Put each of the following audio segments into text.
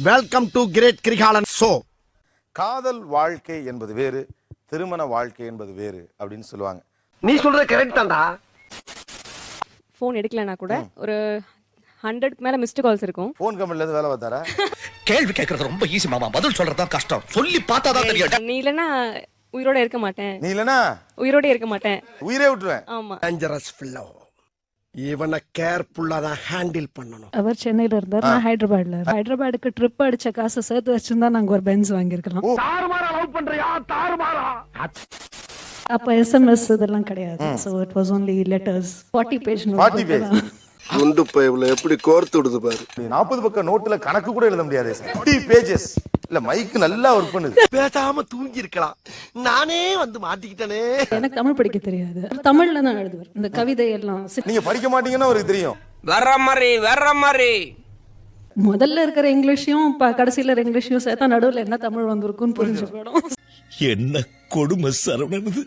Welcome to great Kirikalan show. காதல் வாழ்க்கை என்பது வேறு, திருமண வாழ்க்கை என்பது வேறு அப்படின்னு சொல்லுவாங்க. நீ சொல்றது கரெக்ட் தான்டா. ஃபோன் எடுக்கலனா கூட ஒரு 100க்கு மேல மிஸ்டு கால்ஸ் இருக்கும். ஃபோன் கம்பெனில இருந்து வேலை பார்த்தாரா? கேள்வி கேட்கறது ரொம்ப ஈஸி மாமா, பதில் சொல்றது தான் கஷ்டம். சொல்லி பார்த்தா தான் தெரியும். நீ இல்லனா உயிரோட இருக்க மாட்டேன். நீ இல்லனா உயிரோட இருக்க மாட்டேன். உயிரே விட்டுருவேன். ஆமா. டேஞ்சரஸ் ஃபில்லோ. இவனை கேர்ஃபுல்லா தான் ஹேண்டில் பண்ணணும். அவர் சென்னையில இருந்தார், நான் ஹைதராபாத்ல. ஹைதராபாத்துக்கு ட்ரிப் அடிச்ச காசு சேர்த்து வச்சிருந்தா நாங்க ஒரு பென்ஸ் வாங்கியிருக்கலாம். தாறுமாறா லவ் பண்றியா? தாறுமாறா. அப்ப எஸ்எம்எஸ் இதெல்லாம் கிடையாது. So it was only letters. 40 page note. 40 page. குண்டு பைப்ல எப்படி கோர்த்து விடுது பாரு. 40 பக்க நோட்ல கணக்கு கூட எழுத முடியாது. 50 பேजेस. இல்ல மைக் நல்லா வர்க் பண்ணுது. பேசாம தூங்கி இருக்கலாம். நானே வந்து மாட்டிக்கிட்டனே. எனக்கு தமிழ் படிக்க தெரியாது. தமிழ்ல தான் எழுதுவார். இந்த கவிதை எல்லாம் நீங்க படிக்க மாட்டீங்கன்னா அவருக்கு தெரியும். வர்ற மாதிரி முதல்ல இருக்கிற இங்கிலீஷையும் கடைசியில இங்கிலீஷையும் சேர்த்தா நடுவுல என்ன தமிழ் வந்திருக்குன்னு புரிஞ்சு போயிடும். என்ன கொடுமை சரவணனது.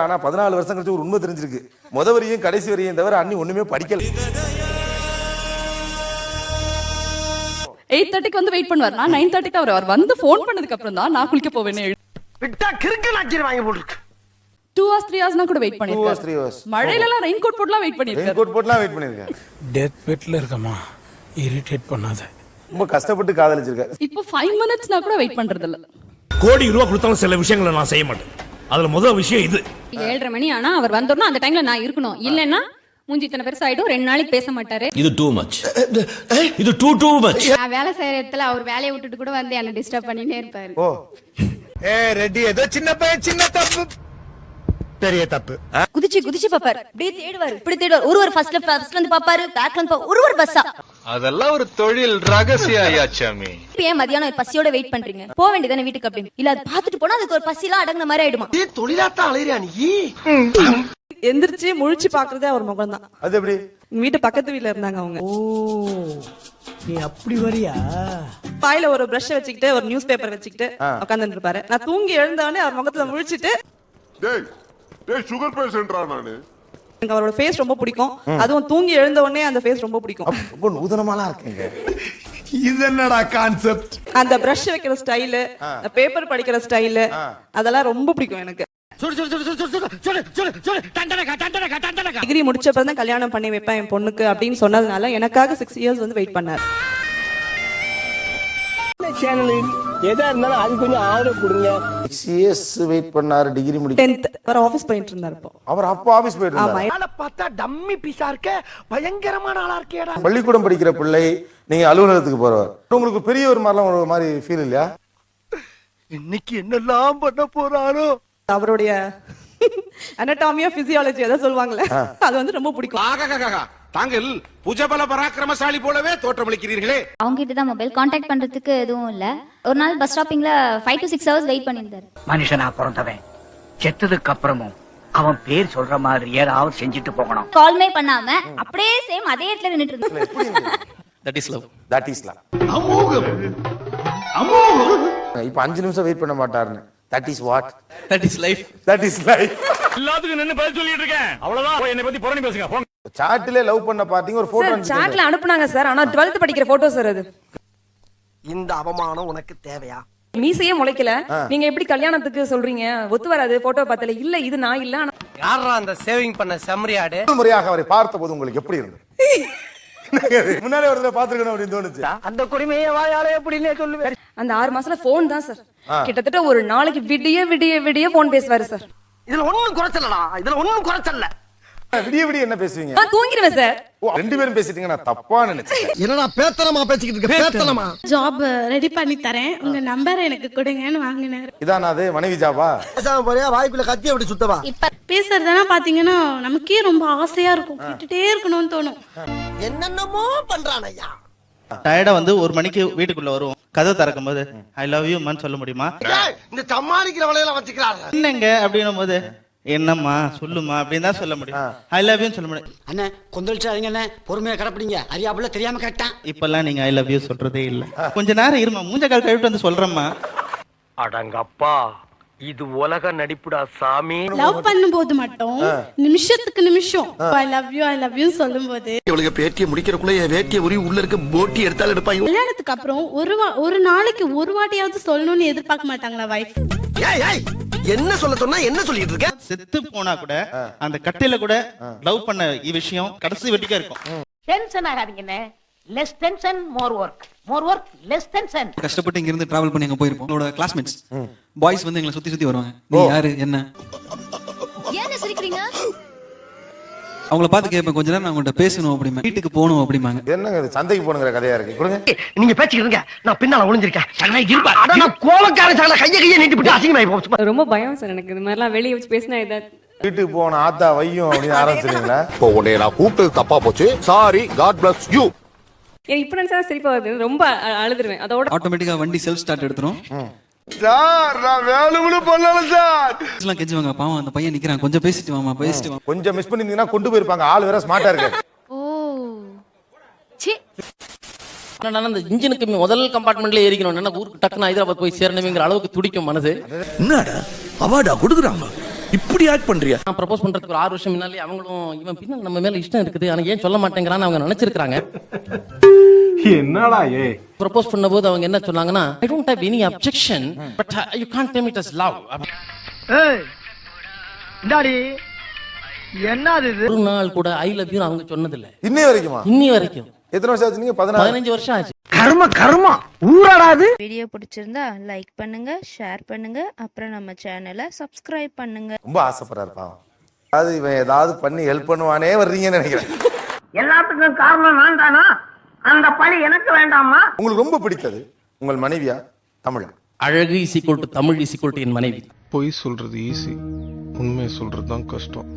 ஆனா 14 வருஷம் கழிச்சு ஒரு உண்மை தெரிஞ்சிருக்கு. முத வரையும் கடைசி வரையும் தவிர அண்ணி ஒண்ணுமே படிக்கல. 8:30க்கு வந்து வெயிட் பண்ணுவார். நான் 9:30க்கு அவர் வந்து ஃபோன் பண்ணதுக்கு அப்புறம் தான் நான் குளிக்க போவேனே. விட்டா கிறுக்கு நாச்சிர வாங்கி போட்டுருக்கு. 2 hours 3 hours கூட வெயிட் பண்ணிருக்காரு. 2 hours. மழையில எல்லாம் ரெயின் கோட் போட்டுலாம் வெயிட் பண்ணிருக்காரு. ரெயின் கோட் போட்டுலாம் வெயிட் பண்ணிருக்காரு. டெத் பெட்ல இருக்கமா, இரிட்டேட் பண்ணாத. ரொம்ப கஷ்டப்பட்டு காதலிச்சிருக்காரு. இப்போ 5 minutesனா கூட வெயிட் பண்றது இல்ல. கோடி ரூபாய் கொடுத்தாலும் சில விஷயங்களை நான் செய்ய மாட்டேன். அதுல முதல் விஷயம் இது. 7:30 மணி ஆனா அவர் வந்தோம்னா அந்த டைம்ல நான் இருக்கணும். இல்லன்னா மூஞ்சி இத்தனை பெருசா ஆயிடும். 2 நாளைக்கு பேச மாட்டாரு. இது டூ மச். இது டூ மச். நான் வேலை செய்யற இடத்துல அவர் வேலையை விட்டுட்டு கூட வந்து என்ன டிஸ்டர்ப் பண்ணிட்டே இருப்பாரு. ஓ ரெடி ஏதோ சின்ன பையன் சின்ன தப்பு பெரிய தப்பு. குதிச்சு பாப்பாரு. அப்படியே தேடுவாரு. இப்படி தேடுவாரு. ஒருவர் ஃபர்ஸ்ட்ல வந்து பாப்பாரு, பேக்ல வந்து ஒருவர் பஸ்ஸா. அதெல்லாம் ஒரு தொழில் ரகசியம் ஐயாச்சாமி. ஏன் மதியானம் ஒரு பசியோட வெயிட் பண்றீங்க? போக வேண்டியதானே வீட்டுக்கு அப்படின்னு. இல்ல அது பாத்துட்டு போனா அதுக்கு ஒரு பசிலாம் அடங்குன மாதிரி ஆயிடுமா? நீ தொழிலாத்தான் அலையறியா நீ? எந்திரிச்சு முழிச்சு பாக்குறதே அவர் முகம் தான். அது எப்படி? வீட்டு பக்கத்து வீட்ல இருந்தாங்க அவங்க. ஓ நீ அப்படி வரியா? பாயில ஒரு பிரஷ் வச்சுக்கிட்டு ஒரு நியூஸ் பேப்பர் வச்சுக்கிட்டு உட்கார்ந்துட்டு இருப்பாரு. நான் தூங்கி எழுந்தவனே அவர் முகத்துல முழிச்சிட்டு சுகர் பேஷண்டா நானு. எனக்கு அவரோட ஃபேஸ் ரொம்ப பிடிக்கும். அதுவும் தூங்கி எழுந்த உடனே அந்த ஃபேஸ் ரொம்ப பிடிக்கும். ரொம்ப நூதனமாலாம் இருக்குங்க. இது என்னடா கான்செப்ட்? அந்த பிரஷ் வைக்கிற ஸ்டைலு, பேப்பர் படிக்கிற ஸ்டைலு, அதெல்லாம் ரொம்ப பிடிக்கும் எனக்கு. டிகிரி முடிச்ச அப்புறம் தான் கல்யாணம் பண்ணி வைப்பேன் என் பொண்ணுக்கு அப்படின்னு சொன்னதுனால எனக்காக 6 years வந்து வெயிட் பண்ணார். எதா இருந்தாலும் அது கொஞ்சம் ஆதரவு கொடுங்க. 6 years வெயிட் பண்ணாரு டிகிரி முடிக்க. 10th அவர் ஆபீஸ் போயிட்டு இருந்தார். இப்போ அவர் அப்பா ஆபீஸ் போயிட்டு இருந்தாரு. ஆளை பார்த்தா டம்மி பீஸா இருக்க, பயங்கரமான ஆளா இருக்கேடா. பள்ளிக்கூடம் படிக்கிற பிள்ளை, நீங்க அலுவலகத்துக்கு போறவர். உங்களுக்கு பெரிய ஒரு மாதிரிலாம் ஒரு மாதிரி ஃபீல் இல்லையா? இன்னைக்கு என்னெல்லாம் பண்ண போறாரோ. அவருடைய anatomy of physiology அத சொல்வாங்கல, அது வந்து ரொம்ப பிடிக்கும். தாங்கள் புஜபல பராக்கிரமசாலி போலவே தோற்றமளிக்கிறீர்களே. அவங்க கிட்ட தான் மொபைல் கான்டாக்ட் பண்றதுக்கு எதுவும் இல்ல. ஒரு நாள் பஸ் ஸ்டாப்பிங்ல 5 to 6 hours வெயிட் பண்ணிருந்தாரு. மனுஷனா பிறந்தவன் செத்ததுக்கு அப்புறமும் அவன் பேர் சொல்ற மாதிரி ஏதாவது செஞ்சுட்டு போகணும். கால்மே பண்ணாம அப்படியே சேம் அதே இடத்துல நின்னுட்டு இருந்தாரு. That is love. That is love. இப்ப 5 நிமிஷம் வெயிட் பண்ண மாட்டாருன்னு. That is what? That is life. That is life. எல்லாத்துக்கும் நின்னு பதில் சொல்லிட்டு இருக்கேன். அவ்வளவுதான். என்னை பத்தி புரணி பேசுங்க. போங்க. சாட்ல லவ் பண்ண பாத்தீங்க ஒரு போட்டோ அனுப்பிச்சு. சாட்ல அனுப்புனாங்க சார். ஆனா 12th படிக்கிற போட்டோ சார் அது. இந்த அவமானம் உனக்கு தேவையா? மீசையே முளைக்கல. நீங்க எப்படி கல்யாணத்துக்கு சொல்றீங்க? ஒத்து வராது போட்டோ பார்த்தல. இல்ல இது நான் இல்ல. யாரா அந்த சேவிங் பண்ண செமரியாடு? முதல் முறையாக அவரை பார்த்தபோது உங்களுக்கு எப்படி இருந்தது? முன்னாலே ஒரு தடவை பாத்துக்கணும் அப்படின்னு தோணுச்சு. அந்த குடிமையை வாயாலே எப்படின்னே சொல்லுவேன். அந்த 6 மாசத்துல போன் தான் சார். கிட்டத்தட்ட ஒரு நாளைக்கு விடிய விடிய விடிய போன் பேசுவாரு சார். இதுல ஒண்ணும் குறைச்சலடா. இதுல ஒண்ணும் குறைச்சல்ல. விடிய விடிய என்ன பேசுவீங்க? நான் தூங்கிடுவேன் சார். ஓ, 2 பேரும் பேசிட்டீங்க. நான் தப்பா நினைச்சேன். என்னடா பேத்தனமா பேசிக்கிட்டு இருக்க? பேத்தனமா. ஜாப் ரெடி பண்ணி தரேன், உங்க நம்பர் எனக்கு கொடுங்கன்னு வாங்கினாரு. இதான் அது மனைவி ஜாபா? பேசாம போறியா? வாய்க்குள்ள கத்தி அப்படி சுத்தவா? பேசுறதுனா பாத்தீங்கன்னா நமக்கே ரொம்ப ஆசையா இருக்கும். கேட்டுட்டே இருக்கணும்னு தோணும். என்னென்னமோ பண்றான் ஐயா. டயர்டா வந்து 1 மணிக்கு வீட்டுக்குள்ள வருவோம். கதவு திறக்கும் போது ஐ லவ் யூ மன்னு சொல்ல முடியுமா? இந்த சமாளிக்கிற வலையெல்லாம் வச்சுக்கிறாங்க. என்னங்க அப்படின்னும் போது என்னம்மா சொல்லுமா அப்படின்னு தான் சொல்ல முடியும். ஐ லவ் யூ சொல்ல முடியும். அண்ணே கொந்தளிச்சாதீங்க அண்ணே, பொறுமையா கடப்பிடிங்க. அறியாப்புல தெரியாம கேட்டான். இப்பெல்லாம் நீங்க ஐ லவ் யூ சொல்றதே இல்ல. கொஞ்ச நேரம் இருமா, மூஞ்ச கால் கழுவிட்டு வந்து சொல்றேம்மா. அடங்கப்பா இது உலக நடிப்புடா சாமி. லவ் பண்ணும்போது மட்டும் நிமிஷத்துக்கு நிமிஷம் ஐ லவ் யூ சொல்லும்போது இவளுக்கு பேட்டியை முடிக்கிறக்குள்ள என் வேட்டியை உரி உள்ள இருக்க போட்டி எடுத்தாலும் எடுப்பாங்க. கல்யாணத்துக்கு அப்புறம் ஒரு நாளைக்கு ஒரு வாட்டியாவது சொல்லணும்னு எதிர்பார்க்க மாட்டாங்களா வைஃப்? என்ன சொல்ல சொன்னா என்ன சொல்லிட்டு இருக்க? செத்து போனா கூட அந்த கட்டையில கூட லவ் பண்ண விஷயம் கடைசி வெட்டிக்கா இருக்கும். டென்ஷன் ஆகாதீங்கண்ணே. Less tension more work less tension. கஷ்டப்பட்டு இங்க இருந்து டிராவல் பண்ணி அங்க போயிருப்போம். என்னோட கிளாஸ்மேட்ஸ் பாய்ஸ் வந்து எங்களை சுத்தி வருவாங்க. நீ யாரு என்ன ஏன் சிரிக்கிறீங்க? அவங்கள பார்த்து கேட்பேன், கொஞ்ச நேரம் நான் உங்கள்கிட்ட பேசணும் அப்படிமா, வீட்டுக்கு போகணும் அப்படிமாங்க. என்னங்க இது சந்தைக்கு போனுங்கிற கதையா இருக்கு. கொடுங்க. நீங்க பேசிக்கிறீங்க, நான் பின்னால ஒளிஞ்சிருக்கேன். நான் கோவக்காரன் சார், கையை நீட்டி விட்டு அசிங்கமாயி போச்சு. ரொம்ப பயம் சார் எனக்கு, இந்த மாதிரிலாம் வெளியே வச்சு பேசினா ஏதாவது வீட்டுக்கு போன ஆத்தா வையும் அப்படின்னு ஆரம்பிச்சிருக்கீங்களா? இப்போ உன்னை நான் கூப்பிட்டது தப்பா போச்சு. Sorry, God bless you. எனக்கு இப்ப நினைச்சா சிரிப்பா வருது, ரொம்ப அழுதுருவேன். அதோட ஆட்டோமேட்டிக்கா வண்டி செல்ஃப் ஸ்டார்ட் எடுத்துரும். சார் நான் வேணும்னு பண்ணல சார். எல்லாம் கெஞ்சுவாங்க, பாவம் அந்த பையன் நிக்கிறான், கொஞ்சம் பேசிட்டு வாமா, பேசிட்டு வா. கொஞ்சம் மிஸ் பண்ணிருந்தீங்கன்னா கொண்டு போயிருப்பாங்க. ஆள் வேற ஸ்மார்ட்டா இருக்கு. ஓ சி அந்த இன்ஜினுக்கு முதல் கம்பார்ட்மெண்ட்ல ஏறிக்கணும், ஊருக்கு டக்குன்னு ஹைதராபாத் போய் சேரணுங்கிற அளவுக்கு துடிக்கும் மனசு. என்னடா அவார்டா கொடுக்குறாங்க, இப்படி ஆக்ட் பண்றியா? நான் ப்ரப்போஸ் பண்றதுக்கு ஒரு 6 வருஷம் முன்னாலே அவங்களும் இவன் பின்னால நம்ம மேல இஷ்டம் இருக்குது, ஆனா ஏன் சொல்ல மாட்டேங்கிறான்னு அவங்க நினைச்சிருக்காங்க. என்னடா ப்ரப்போஸ் பண்ணும்போது அவங்க என்ன சொன்னாங்கன்னா, I don't have any objection but you can't tell me it as love. என்னது இது? ஒரு நாள் கூட ஐ லவ் யூ அவங்க சொன்னது இல்ல இன்னி வரைக்குமா? இன்னி வரைக்கும். எத்தனை வருஷம் ஆச்சு? நீங்க 15 வருஷம் ஆச்சு. கர்ம ஊராடாது. வீடியோ பிடிச்சிருந்தா லைக் பண்ணுங்க, ஷேர் பண்ணுங்க, அப்புறம் நம்ம சேனலை சப்ஸ்கிரைப் பண்ணுங்க. ரொம்ப ஆசைப்படுறாரு பாவம். அது இவன் ஏதாவது பண்ணி ஹெல்ப் பண்ணுவானே வர்றீங்கன்னு நினைக்கிறேன். எல்லாத்துக்கும் காரணம் நான் தானா? அந்த பழி எனக்கு வேண்டாமா? உங்களுக்கு ரொம்ப பிடித்தது உங்கள் மனைவியா தமிழா? அழகு is equal to Tamil is equal to என் மனைவி. பொய் சொல்றது ஈஸி, உண்மையை சொல்றது தான் கஷ்டம்.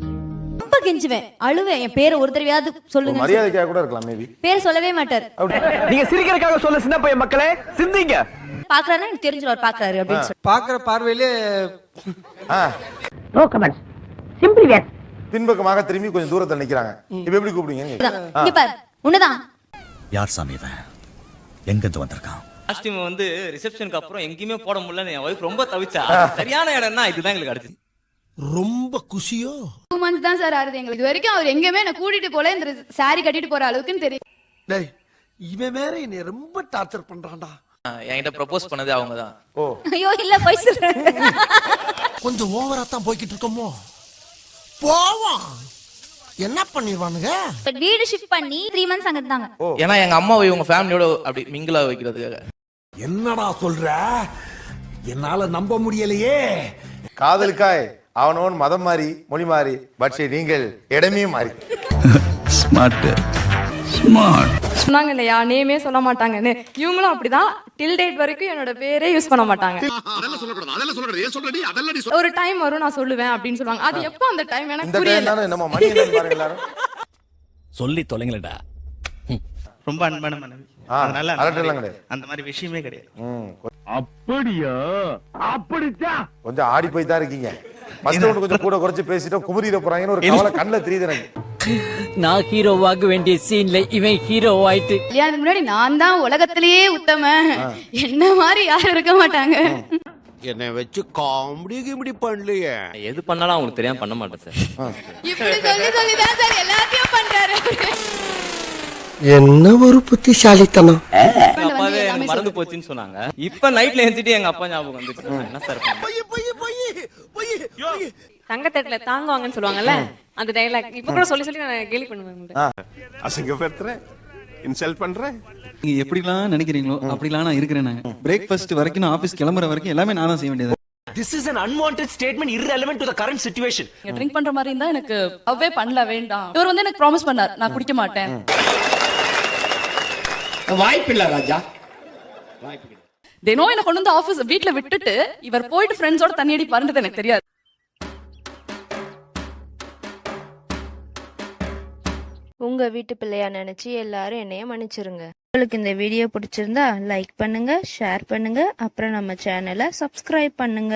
ரொம்ப கெஞ்சுவேன், அழுவேன், என் பேரை ஒரு தடவையாவது சொல்லுங்க. மரியாதைக்காக கூட இருக்கலாம் மேபி. பேர் சொல்லவே மாட்டார். நீங்க சிரிக்கிறதுக்காக சொல்ல சின்ன பையன் மக்களே, சிந்திங்க. பாக்குறாருன்னா எனக்கு தெரிஞ்சிரும் பாக்குறாரு அப்படின்னு சொல்லி. பாக்குற பார்வையிலே நோ கமெண்ட்ஸ், சிம்பிளி வேட். பின்பக்கமாக திரும்பி கொஞ்சம் தூரத்துல நிக்கிறாங்க. இப்ப எப்படி கூப்பிடுங்க? இங்க பாரு, உன்னதான். யார் சாமி இவன், எங்க இருந்து வந்திருக்கான்? காஸ்டியூம் வந்து ரிசப்ஷனுக்கு அப்புறம் எங்கேயுமே போட முடியல, என் வைஃப் ரொம்ப தவிச்சா. சரியான இடம்னா இதுதான் எங்களுக்கு கிடைச்சது. ரொம்ப குஷியோ? 2 months தான் சார் ஆறுது எங்களுக்கு. இது வரைக்கும் அவர் எங்கேயுமே என்ன கூட்டிட்டு போல, இந்த சாரி கட்டிட்டு போற அளவுக்குன்னு தெரியும். டேய் இவன் வேற என்னை ரொம்ப டார்ச்சர் பண்றான்டா. என்கிட்ட ப்ரப்போஸ் பண்ணது அவங்க தான். ஓ ஐயோ இல்ல, போய் சொல்றேன். கொஞ்சம் ஓவரா தான் போய்கிட்டு இருக்கோமோ, போவோம். என்ன பண்ணிடுவானுங்க? வீடு ஷிஃப்ட் பண்ணி 3 months அங்க இருந்தாங்க. ஏன்னா எங்க அம்மாவை இவங்க ஃபேமிலியோட அப்படி மிங்கிளா வைக்கிறதுக்காக. என்னடா சொல்ற, என்னால நம்ப முடியலையே. காதலுக்காய் அவனவன் மதம் மாறி மொழி மாறி, பட்சே நீங்கள் இடமே மாறி. ஸ்மார்ட் சொன்னாங்க இல்லையா, நேமே சொல்ல மாட்டாங்கன்னு. இவங்களும் அப்படிதான், டில் டேட் வரைக்கும் என்னோட பேரே யூஸ் பண்ண மாட்டாங்க. ஒரு டைம் வரும் நான் சொல்லுவேன் அப்படின்னு சொல்லுவாங்க. அது எப்போ அந்த டைம் எனக்கு இந்த புரியல. டைம் நம்ம மணி என்னன்னு பாருங்க எல்லாரும். சொல்லி தொலைங்களடா. ரொம்ப அன்பான மனைவி, அதனால அலட்டலாம் கிடையாது, அந்த மாதிரி விஷயமே கிடையாது. அப்படியா? அப்படிச்சா? கொஞ்சம் ஆடி போய் தான் இருக்கீங்க. ஃபர்ஸ்ட் ரவுண்ட் கொஞ்சம் கூட குறைச்சு பேசிட்டோம், குமரிட போறாங்கன்னு ஒரு கவலை கண்ணுல தெரியுது எனக்கு. நான் ஹீரோவாக வேண்டிய சீன்ல இவன் ஹீரோ ஆயிட்டு. கல்யாணத்துக்கு முன்னாடி நான் தான் உலகத்திலேயே உத்தம, என்ன மாதிரி யாரும் இருக்க மாட்டாங்க. என்னை வச்சு காமெடி கிமெடி பண்ணலையே. எது பண்ணாலும் அவங்களுக்கு தெரியாம பண்ண மாட்டேன் சார். இப்படி சொல்லி தான் சார் எல்லாத்தையும் பண்றாரு. என்ன ஒரு புத்திசாலித்தனம். அப்பாவே எனக்கு மறந்து போச்சுன்னு சொன்னாங்க. இப்ப நைட்ல எழுந்திட்டு எங்க அப்பா ஞாபகம் வந்துச்சு. என்ன சார் தங்கத்தட்டுல தாங்குவாங்கன்னு சொல்லுவாங்கல்ல, அந்த டைலாக் இப்ப கூட சொல்லி சொல்லி நான் கேலி பண்ணுவேன். அசிங்கப்படுத்துறேன், இன்சல்ட் பண்றேன். நீங்க எப்படிலாம் நினைக்கிறீங்களோ அப்படிலாம் நான் இருக்கிறேன். நாங்க பிரேக்ஃபாஸ்ட் வரைக்கும், நான் ஆபீஸ் கிளம்புற வரைக்கும் எல்லாமே நான் தான் செய்ய வேண்டியது. This is an unwanted statement irrelevant to the current situation. நீங்க ட்ரிங்க் பண்ற மாதிரி இருந்தா எனக்கு அவே பண்ணல வேண்டாம். இவர் வந்து எனக்கு ப்ராமிஸ் பண்ணார், நான் குடிக்க மாட்டேன். வாய்ப்பில்லை ராஜா. தினம் என்ன கொண்டு வந்து ஆபீஸ் வீட்ல விட்டுட்டு இவர் போயிட்டு ஃப்ரெண்ட்ஸோட தண்ணி அடி பறந்தது எனக்கு தெரியாது. உங்க வீட்டு பிள்ளையா நினைச்சு எல்லாரும் என்னைய மன்னிச்சிருங்க. உங்களுக்கு இந்த வீடியோ பிடிச்சிருந்தா லைக் பண்ணுங்க, ஷேர் பண்ணுங்க, அப்புறம் நம்ம சேனலை சப்ஸ்கிரைப் பண்ணுங்க.